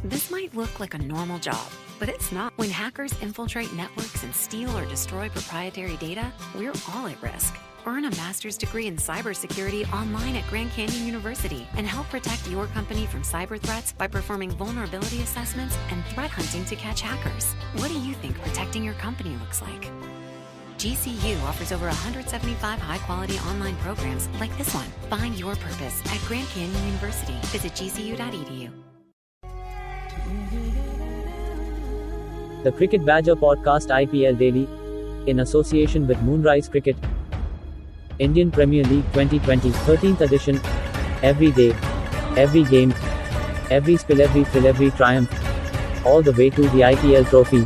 This might look like a normal job, but it's not. When hackers infiltrate networks and steal or destroy proprietary data, we're all at risk. Earn a master's degree in cybersecurity online at Grand Canyon University and help protect your company from cyber threats by performing vulnerability assessments and threat hunting to catch hackers. What do you think protecting your company looks like? GCU offers over 175 high-quality online programs like this one. Find your purpose at Grand Canyon University. Visit gcu.edu. The Cricket Badger Podcast IPL Daily, in association with Moonrise Cricket, Indian Premier League 2020, 13th edition. Every day, every game, every spill, every thrill, every triumph, all the way to the IPL trophy.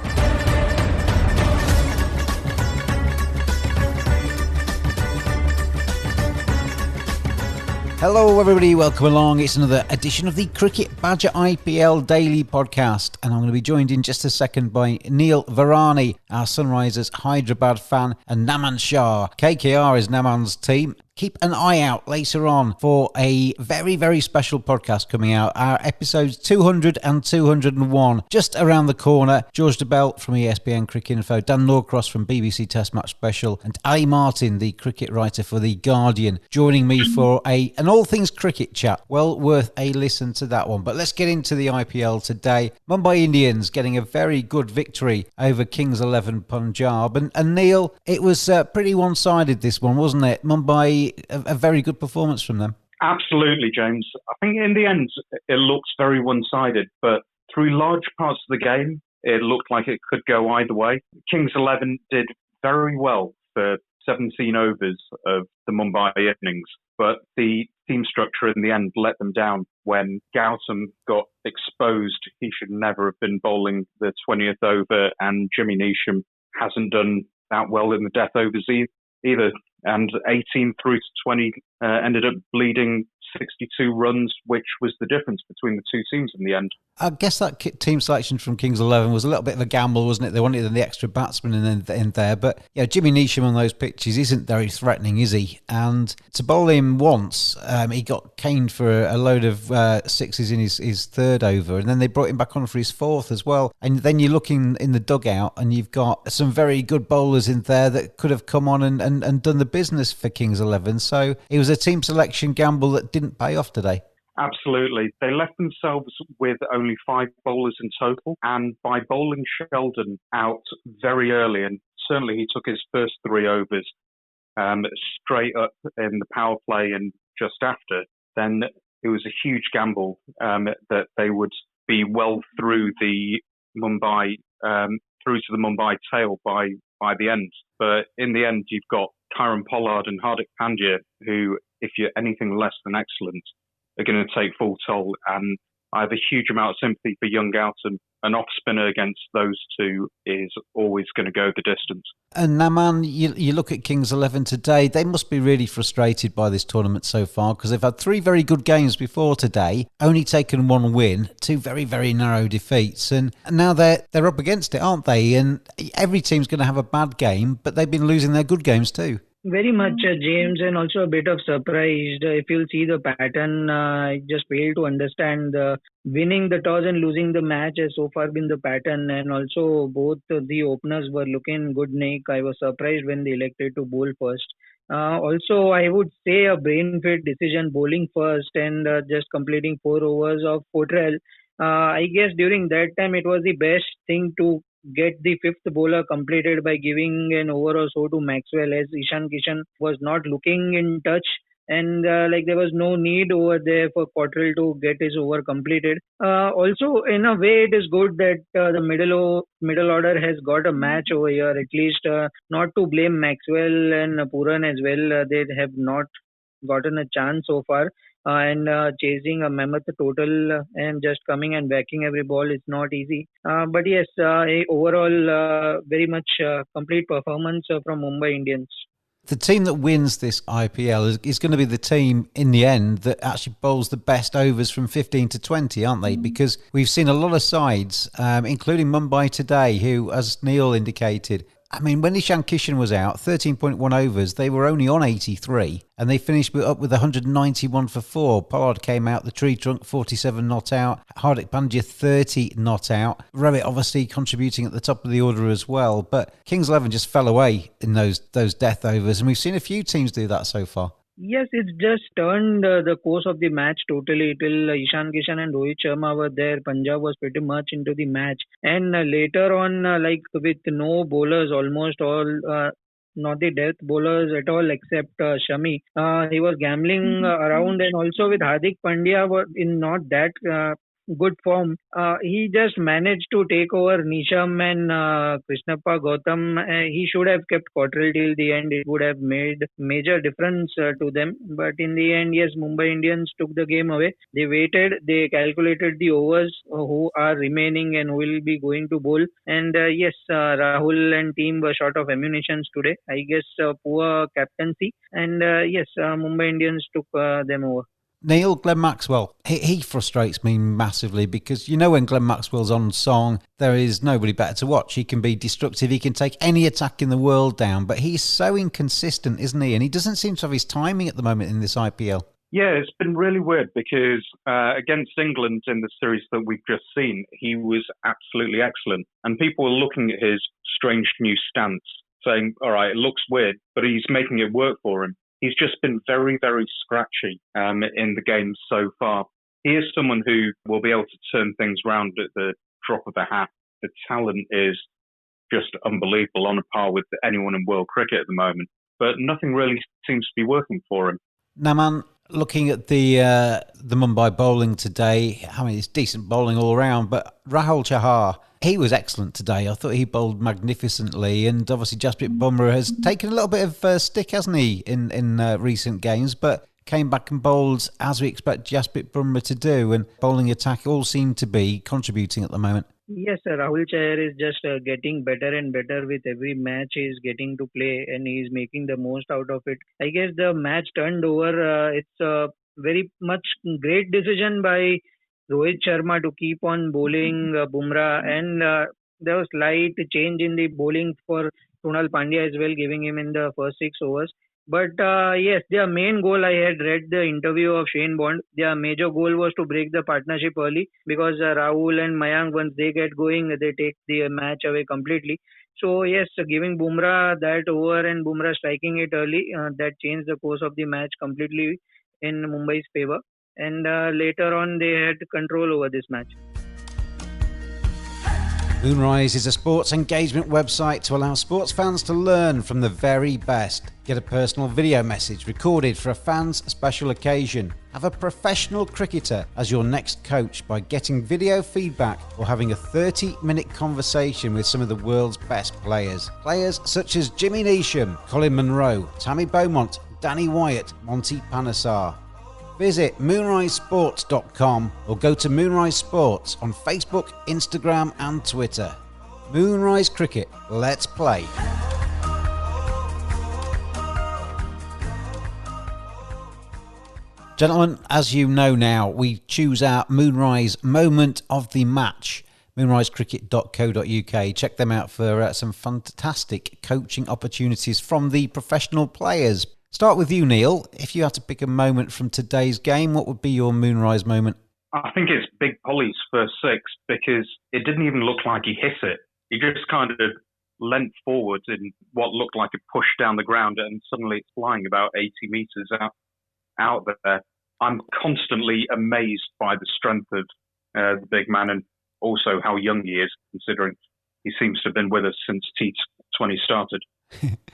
Hello everybody, welcome along. It's another edition of the Cricket Badger IPL Daily Podcast, and I'm going to be joined in just a second by Neil Virani, our Sunrisers Hyderabad fan, and Naman Shah. KKR is Naman's team. Keep an eye out later on for a very, very special podcast coming out. Our episodes 200 and 201 just around the corner. George DeBelt from ESPN Cricket Info, Dan Norcross from BBC Test Match Special, and Ali Martin, the cricket writer for The Guardian, joining me for an all things cricket chat. Well worth a listen to that one. But let's get into the IPL today. Mumbai Indians getting a very good victory over Kings XI Punjab. And Neil, it was pretty one-sided, this one, wasn't it? Mumbai, a very good performance from them. Absolutely, James. I think in the end, it looks very one-sided, but through large parts of the game, it looked like it could go either way. Kings XI did very well for 17 overs of the Mumbai innings, but the team structure in the end let them down when Gautam got exposed. He should never have been bowling the 20th over, and Jimmy Neesham hasn't done that well in the death overs either. And 18 through to 20 ended up bleeding 62 runs, which was the difference between the two teams in the end. I guess that team selection from Kings XI was a little bit of a gamble, wasn't it? They wanted the extra batsman in there. But Jimmy Neesham on those pitches isn't very threatening, is he? And to bowl him once, he got caned for a load of sixes in his third over, and then they brought him back on for his fourth as well. And then you're looking in the dugout and you've got some very good bowlers in there that could have come on and done the business for Kings XI. So it was a team selection gamble that didn't pay off today. Absolutely. They left themselves with only 5 bowlers in total, and by bowling Sheldon out very early, and certainly he took his first 3 overs straight up in the power play and just after, then it was a huge gamble that they would be well through the Mumbai through to the Mumbai tail by the end. But in the end, you've got Kieron Pollard and Hardik Pandya, who, if you're anything less than excellent, are going to take full toll. And I have a huge amount of sympathy for young Gautam. An off spinner against those two is always going to go the distance. And Naman, you look at Kings XI today, they must be really frustrated by this tournament so far, because they've had 3 very good games before today, only taken 1 win, 2 very, very narrow defeats, and now they're up against it, aren't they? And every team's going to have a bad game, but they've been losing their good games too. Very much, James, and also a bit of surprised. If you'll see the pattern, I just fail to understand. Winning the toss and losing the match has so far been the pattern, and also both the openers were looking good, Nick. I was surprised when they elected to bowl first. Also, I would say a brain-fit decision, bowling first and just completing 4 overs of Potrel. I guess during that time it was the best thing to get the 5th bowler completed by giving an over or so to Maxwell, as Ishan Kishan was not looking in touch, and there was no need over there for Cottrell to get his over completed. Also, in a way, it is good that the middle order has got a match over here, at least not to blame Maxwell and Puran as well. They have not gotten a chance so far. And chasing a mammoth total and just coming and whacking every ball is not easy. But yes, overall, very much complete performance from Mumbai Indians. The team that wins this IPL is going to be the team in the end that actually bowls the best overs from 15 to 20, aren't they? Because we've seen a lot of sides, including Mumbai today, who, as Neil indicated, I mean, when Ishan Kishan was out, 13.1 overs, they were only on 83, and they finished up with 191 for 4. Pollard came out, the tree trunk, 47 not out. Hardik Pandya, 30 not out. Rohit obviously contributing at the top of the order as well, but Kings XI just fell away in those death overs, and we've seen a few teams do that so far. Yes, it's just turned the course of the match totally. Till Ishan Kishan and Rohit Sharma were there, Punjab was pretty much into the match. And later on, like with no bowlers, almost all, not the death bowlers at all except Shami. He was gambling around, and also with Hardik Pandya were in not that good form. He just managed to take over Nisham and Krishnappa Gautam. He should have kept Cottrell till the end. It would have made major difference to them. But in the end, yes, Mumbai Indians took the game away. They waited. They calculated the overs who are remaining and who will be going to bowl. And yes, Rahul and team were short of ammunitions today. I guess poor captaincy. And yes, Mumbai Indians took them over. Neil, Glenn Maxwell, he frustrates me massively because, you know, when Glenn Maxwell's on song, there is nobody better to watch. He can be destructive. He can take any attack in the world down, but he's so inconsistent, isn't he? And he doesn't seem to have his timing at the moment in this IPL. Yeah, it's been really weird because against England in the series that we've just seen, he was absolutely excellent. And people were looking at his strange new stance, saying, all right, it looks weird, but he's making it work for him. He's just been very, very scratchy in the game so far. He is someone who will be able to turn things around at the drop of a hat. The talent is just unbelievable, on a par with anyone in world cricket at the moment. But nothing really seems to be working for him. Naman, looking at the Mumbai bowling today, I mean, it's decent bowling all around, but Rahul Chahar, he was excellent today. I thought he bowled magnificently, and obviously Jasprit Bumrah has taken a little bit of stick, hasn't he, in recent games, but came back and bowled as we expect Jasprit Bumrah to do, and bowling attack all seem to be contributing at the moment. Yes, sir. Rahul Chahar is just getting better and better with every match he's getting to play, and he's making the most out of it. I guess the match turned over. It's a very much great decision by Rohit Sharma to keep on bowling Bumrah, and there was slight change in the bowling for Krunal Pandya as well, giving him in the first 6 overs. But yes, their main goal, I had read the interview of Shane Bond, their major goal was to break the partnership early because Rahul and Mayank, once they get going, they take the match away completely. So yes, giving Bumrah that over and Bumrah striking it early, that changed the course of the match completely in Mumbai's favour. And later on, they had control over this match. Moonrise is a sports engagement website to allow sports fans to learn from the very best. Get a personal video message recorded for a fan's special occasion. Have a professional cricketer as your next coach by getting video feedback or having a 30-minute conversation with some of the world's best players. Players such as Jimmy Neesham, Colin Munro, Tammy Beaumont, Danny Wyatt, Monty Panesar. Visit moonrisesports.com or go to Moonrise Sports on Facebook, Instagram and Twitter. Moonrise Cricket, let's play. Gentlemen, as you know now, we choose our Moonrise Moment of the Match. moonrisecricket.co.uk. Check them out for some fantastic coaching opportunities from the professional players. Start with you, Neil. If you had to pick a moment from today's game, what would be your Moonrise moment? I think it's Big Polly's first 6 because it didn't even look like he hit it. He just kind of leant forward in what looked like a push down the ground, and suddenly it's flying about 80 metres out there. I'm constantly amazed by the strength of the big man, and also how young he is, considering he seems to have been with us since T20 started.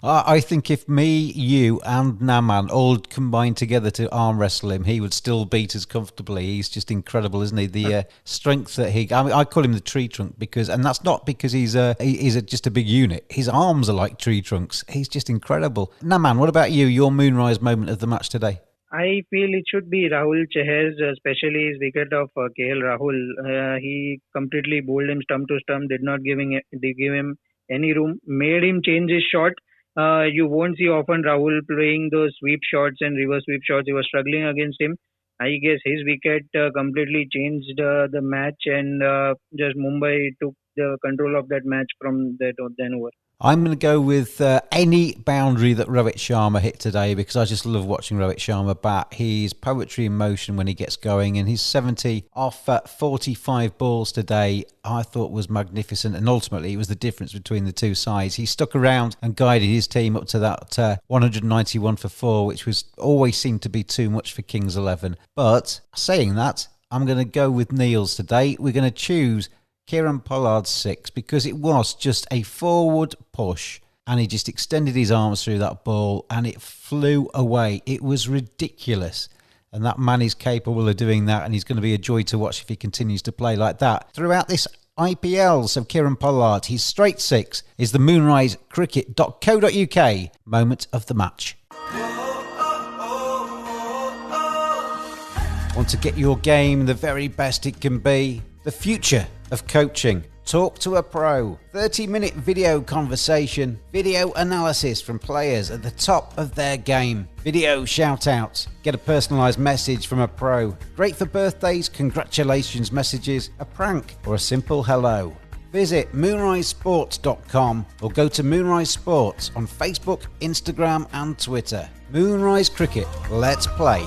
I think if me, you and Naman all combined together to arm wrestle him, he would still beat us comfortably. He's just incredible, isn't he? The strength that I call him the tree trunk and that's not because he's just a big unit. His arms are like tree trunks. He's just incredible. Naman, what about you? Your Moonrise moment of the match today? I feel it should be Rahul Chahar's, especially his wicket of KL Rahul. He completely bowled him stump to stump, did not give him any room, made him change his shot. You won't see often Rahul playing those sweep shots and reverse sweep shots. He was struggling against him. I guess his wicket completely changed the match, and just Mumbai took the control of that match from then over. I'm going to go with any boundary that Rohit Sharma hit today, because I just love watching Rohit Sharma bat. He's poetry in motion when he gets going, and his 70 off 45 balls today I thought was magnificent, and ultimately it was the difference between the two sides. He stuck around and guided his team up to that 191 for 4, which was always seemed to be too much for Kings 11. But saying that, I'm going to go with Neil's today. We're going to choose Kieran Pollard's 6 because it was just a forward push and he just extended his arms through that ball and it flew away. It was ridiculous. And that man is capable of doing that, and he's going to be a joy to watch if he continues to play like that throughout this IPL. So Kieran Pollard, his straight 6 is the moonrisecricket.co.uk moment of the match. Want to get your game the very best it can be? The future of coaching. Talk to a pro. 30-minute video conversation. Video analysis from players at the top of their game. Video shout-outs. Get a personalised message from a pro. Great for birthdays, congratulations messages, a prank, or a simple hello. Visit moonrisesports.com or go to Moonrise Sports on Facebook, Instagram and Twitter. Moonrise Cricket. Let's play.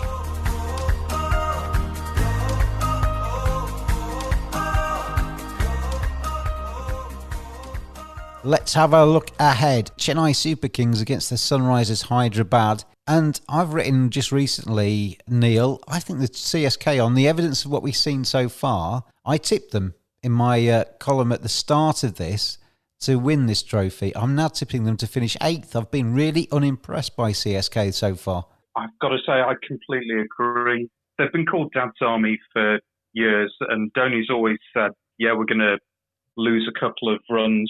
Let's have a look ahead. Chennai Super Kings against the Sunrisers Hyderabad. And I've written just recently, Neil, I think the CSK, on the evidence of what we've seen so far, I tipped them in my column at the start of this to win this trophy. I'm now tipping them to finish 8th. I've been really unimpressed by CSK so far. I've got to say, I completely agree. They've been called Dad's Army for years, and Dhoni's always said, yeah, we're going to lose a couple of runs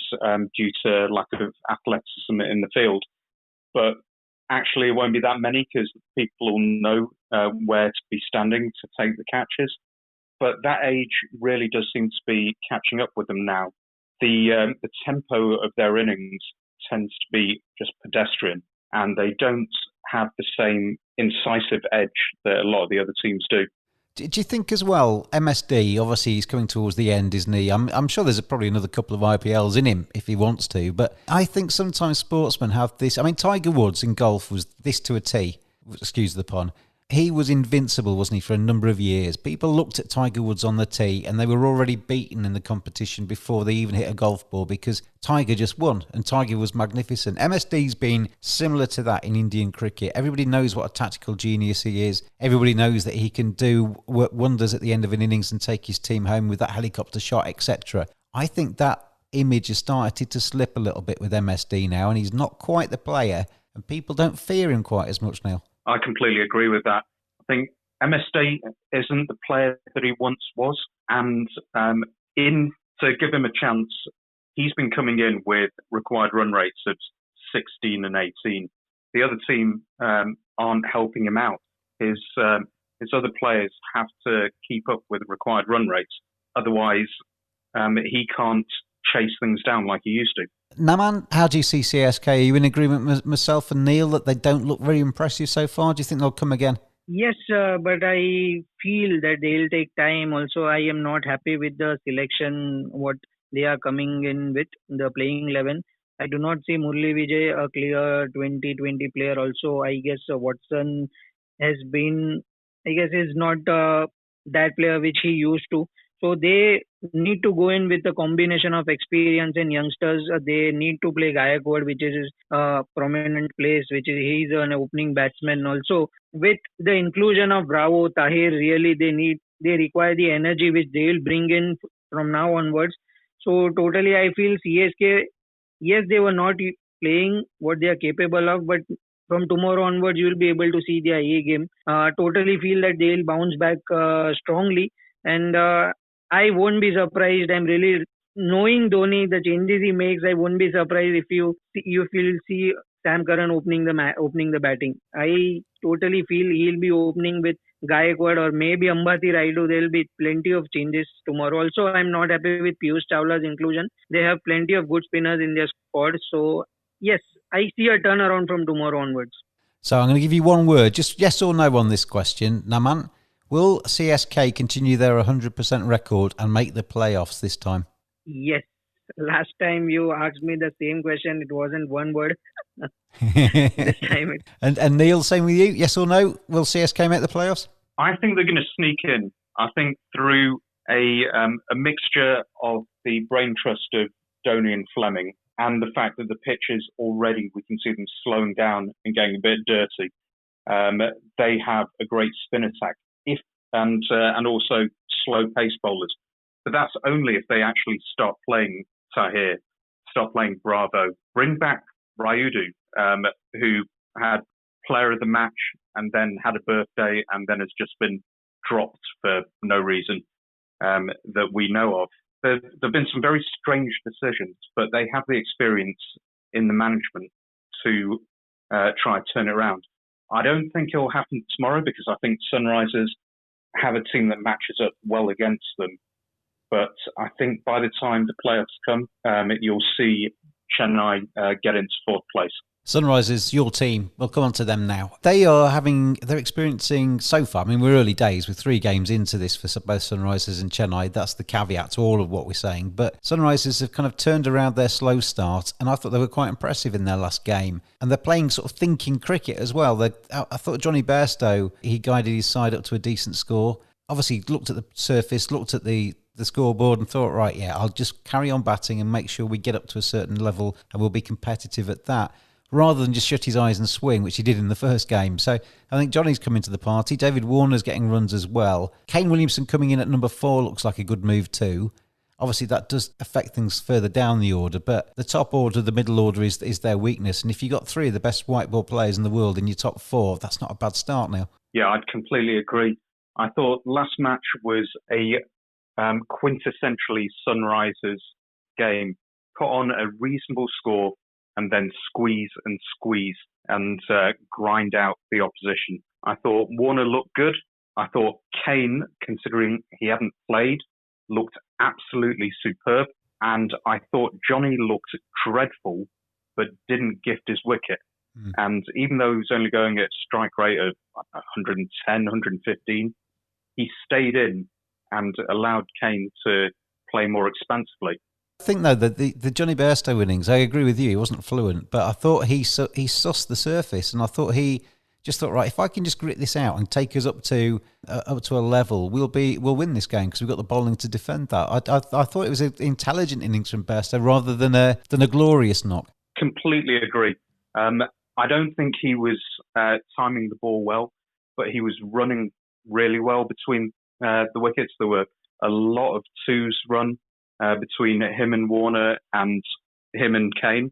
due to lack of athleticism in the field. But actually, it won't be that many because people will know where to be standing to take the catches. But that age really does seem to be catching up with them now. The tempo of their innings tends to be just pedestrian, and they don't have the same incisive edge that a lot of the other teams do. Do you think as well, MSD, obviously he's coming towards the end, isn't he? I'm sure there's probably another couple of IPLs in him if he wants to, but I think sometimes sportsmen have this. I mean, Tiger Woods in golf was this to a T, excuse the pun. He was invincible, wasn't he, for a number of years. People looked at Tiger Woods on the tee and they were already beaten in the competition before they even hit a golf ball because Tiger just won and Tiger was magnificent. MSD's been similar to that in Indian cricket. Everybody knows what a tactical genius he is. Everybody knows that he can do wonders at the end of an innings and take his team home with that helicopter shot, etc. I think that image has started to slip a little bit with MSD now, and he's not quite the player and people don't fear him quite as much now. I completely agree with that. I think MSD isn't the player that he once was. And to give him a chance, he's been coming in with required run rates of 16 and 18. The other team aren't helping him out. His other players have to keep up with required run rates. Otherwise, he can't chase things down like he used to. Naman, how do you see CSK? Are you in agreement with myself and Neil that they don't look very impressive so far? Do you think they'll come again? Yes, but I feel that they'll take time. Also, I am not happy with the selection, what they are coming in with, the playing 11. I do not see Murli Vijay a clear 2020 player. Also, I guess Watson has been, is not that player which he used to. So they need to go in with a combination of experience and youngsters. They need to play Gaikwad, which is a prominent place, he's an opening batsman. Also, with the inclusion of Bravo, Tahir, really they require the energy which they will bring in from now onwards. So totally, I feel CSK, yes, they were not playing what they are capable of, but from tomorrow onwards, you will be able to see their A game. Totally feel that they will bounce back strongly, and I won't be surprised. I'm really knowing Dhoni, the changes he makes. I won't be surprised if you will see Sam Curran opening the batting. I totally feel he'll be opening with Gaikwad or maybe Ambati Raidu. There will be plenty of changes tomorrow. Also, I'm not happy with Piyush Chawla's inclusion. They have plenty of good spinners in their squad. So yes, I see a turnaround from tomorrow onwards. So I'm going to give you one word, just yes or no on this question, Naman. Will CSK continue their 100% record and make the playoffs this time? Yes, Last time you asked me the same question, it wasn't one word. This time it. And Neil, same with you. Yes or no? Will CSK make the playoffs? I think they're going to sneak in. I think through a mixture of the brain trust of Dhoni and Fleming and the fact that the pitches already, we can see them slowing down and getting a bit dirty. They have a great spin attack and also slow pace bowlers. But that's only if they actually stop playing Tahir, stop playing Bravo, bring back Rayudu, who had player of the match and then had a birthday and then has just been dropped for no reason that we know of. There have been some very strange decisions, but they have the experience in the management to try to turn it around. I don't think it will happen tomorrow because I think Sunrisers have a team that matches up well against them. But I think by the time the playoffs come, you'll see Chennai get into fourth place. Sunrisers, your team, we'll come on to them now. They're experiencing so far, I mean, we're early days, with 3 games into this for both Sunrisers and Chennai. That's the caveat to all of what we're saying. But Sunrisers have kind of turned around their slow start, and I thought they were quite impressive in their last game. And they're playing sort of thinking cricket as well. I thought Johnny Bairstow, he guided his side up to a decent score. Obviously, looked at the surface, looked at the scoreboard and thought, right, yeah, I'll just carry on batting and make sure we get up to a certain level and we'll be competitive at that, rather than just shut his eyes and swing, which he did in the first game. So I think Johnny's coming to the party. David Warner's getting runs as well. Kane Williamson coming in at number 4 looks like a good move too. Obviously, that does affect things further down the order, but the top order, the middle order is their weakness. And if you've got 3 of the best white ball players in the world in your top 4, that's not a bad start now. Yeah, I'd completely agree. I thought last match was a quintessentially Sunrisers game. Put on a reasonable score and then squeeze and grind out the opposition. I thought Warner looked good. I thought Kane, considering he hadn't played, looked absolutely superb. And I thought Johnny looked dreadful, but didn't gift his wicket. And even though he was only going at strike rate of 110, 115, he stayed in and allowed Kane to play more expansively. I think, though, that the Johnny Bairstow innings, I agree with you, he wasn't fluent, but I thought he sussed the surface, and I thought he just thought, right, if I can just grit this out and take us up to a level, we'll win this game because we've got the bowling to defend that. I thought it was an intelligent innings from Bairstow rather than a glorious knock. Completely agree. I don't think he was timing the ball well, but he was running really well between the wickets. There were a lot of 2s run between him and Warner and him and Kane.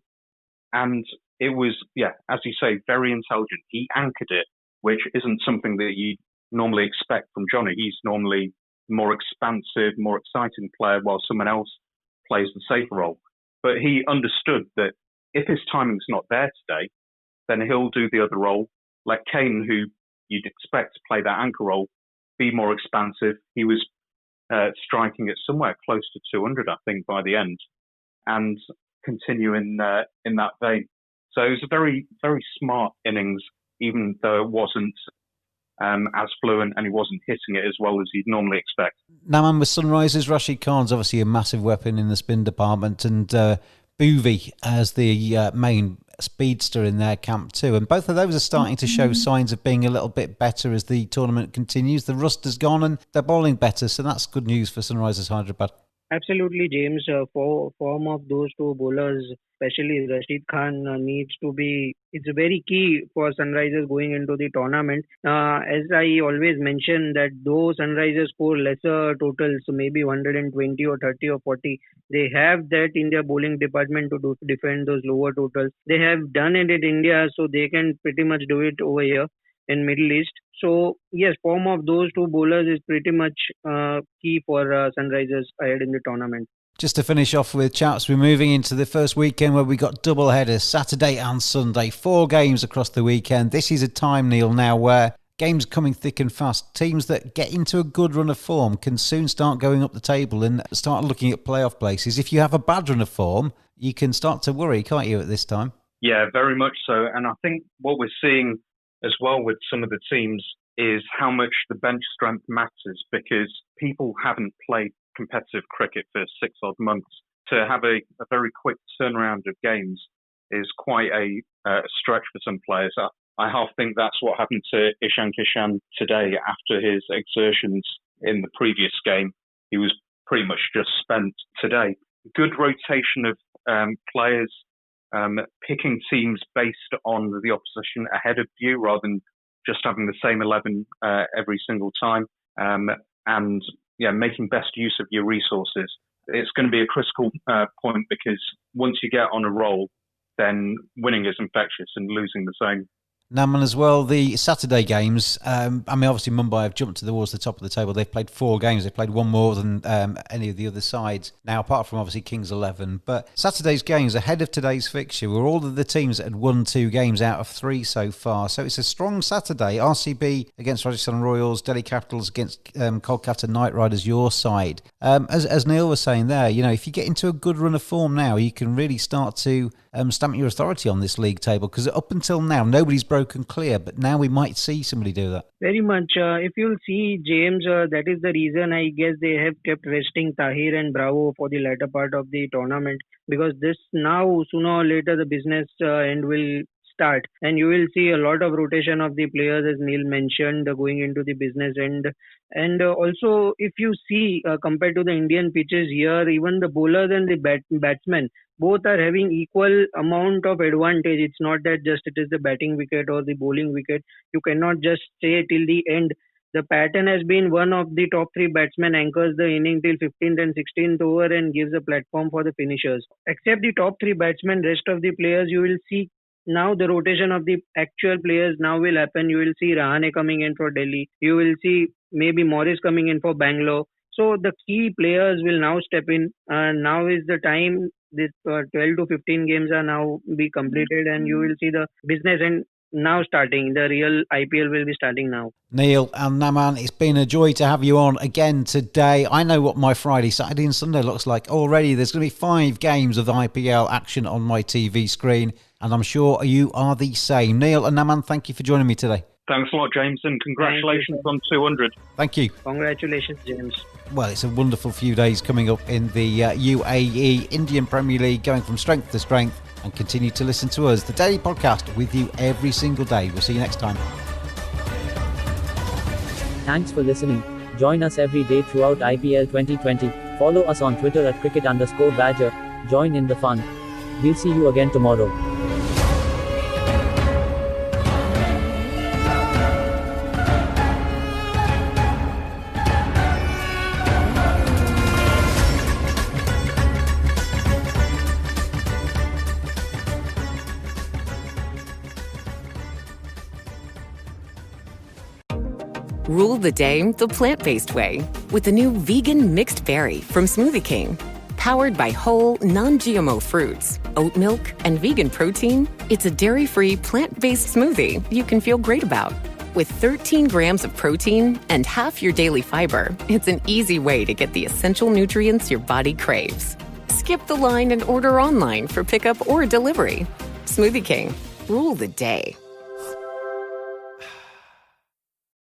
And it was, as you say, very intelligent. He anchored it, which isn't something that you normally expect from Johnny. He's normally more expansive, more exciting player, while someone else plays the safer role. But he understood that if his timing's not there today, then he'll do the other role. Like Kane, who you'd expect to play that anchor role, be more expansive. He was striking at somewhere close to 200, I think, by the end, and continue in that vein. So it was a very, very smart innings, even though it wasn't as fluent and he wasn't hitting it as well as you'd normally expect. Naman, with Sunrisers, Rashid Khan's obviously a massive weapon in the spin department, and Boovy as the main speedster in their camp too. And both of those are starting to show signs of being a little bit better as the tournament continues. The rust has gone and they're bowling better, so that's good news for Sunrisers Hyderabad. Absolutely, James. Form of those 2 bowlers, especially Rashid Khan, needs to be. It's very key for Sunrisers going into the tournament. As I always mention, that though Sunrisers score lesser totals, maybe 120 or 30 or 40, they have that in their bowling department to defend those lower totals. They have done it in India, so they can pretty much do it over here in Middle East. So yes, form of those 2 bowlers is pretty much key for Sunrisers ahead in the tournament. Just to finish off with, chaps, we're moving into the first weekend where we got double headers, Saturday and Sunday, 4 games across the weekend. This is a time, Neil, now where games are coming thick and fast. Teams that get into a good run of form can soon start going up the table and start looking at playoff places. If you have a bad run of form, you can start to worry, can't you, at this time? Yeah, very much so. And I think what we're seeing as well with some of the teams is how much the bench strength matters, because people haven't played competitive cricket for 6 odd months. to have a very quick turnaround of games is quite a stretch for some players. I half think that's what happened to Ishan Kishan today after his exertions in the previous game. He was pretty much just spent today. Good rotation of players, picking teams based on the opposition ahead of you rather than just having the same 11 every single time, and making best use of your resources. It's going to be a critical point because once you get on a roll, then winning is infectious and losing the same. Naman, as well, the Saturday games, obviously Mumbai have jumped towards the top of the table. They've played 4 games. They've played one more than any of the other sides now, apart from obviously Kings XI. But Saturday's games ahead of today's fixture were all of the teams that had won 2 games out of 3 so far. So it's a strong Saturday. RCB against Rajasthan Royals, Delhi Capitals against Kolkata Knight Riders, your side. As Neil was saying there, if you get into a good run of form now, you can really start to stamp your authority on this league table, because up until now, nobody's broken clear, but now we might see somebody do that. Very much. If you'll see, James, that is the reason I guess they have kept resting Tahir and Bravo for the latter part of the tournament, because this now, sooner or later, the business end will start, and you will see a lot of rotation of the players, as Neil mentioned, going into the business end. And also, if you see, compared to the Indian pitches here, even the bowlers and the batsmen, both are having equal amount of advantage. It's not that just it is the batting wicket or the bowling wicket. You cannot just say till the end. The pattern has been one of the top 3 batsmen anchors the inning till 15th and 16th over and gives a platform for the finishers. Except the top 3 batsmen, rest of the players, you will see now the rotation of the actual players now will happen. You will see Rahane coming in for Delhi. You will see maybe Morris coming in for Bangalore. So the key players will now step in. Now is the time. This 12 to 15 games are now be completed, and you will see the business end now starting. The real IPL will be starting now. Neil and Naman, it's been a joy to have you on again today. I know what my Friday, Saturday and Sunday looks like already. There's going to be 5 games of the IPL action on my TV screen, and I'm sure you are the same. Neil and Naman, thank you for joining me today. Thanks a lot, James, and congratulations on 200. Thank you. Congratulations, James. Well, it's a wonderful few days coming up in the UAE Indian Premier League, going from strength to strength, and continue to listen to us, the Daily Podcast, with you every single day. We'll see you next time. Thanks for listening. Join us every day throughout IPL 2020. Follow us on Twitter at cricket_badger. Join in the fun. We'll see you again tomorrow. Rule the day the plant-based way with the new vegan mixed berry from Smoothie King. Powered by whole, non-GMO fruits, oat milk, and vegan protein, it's a dairy-free, plant-based smoothie you can feel great about. With 13 grams of protein and half your daily fiber, it's an easy way to get the essential nutrients your body craves. Skip the line and order online for pickup or delivery. Smoothie King. Rule the day.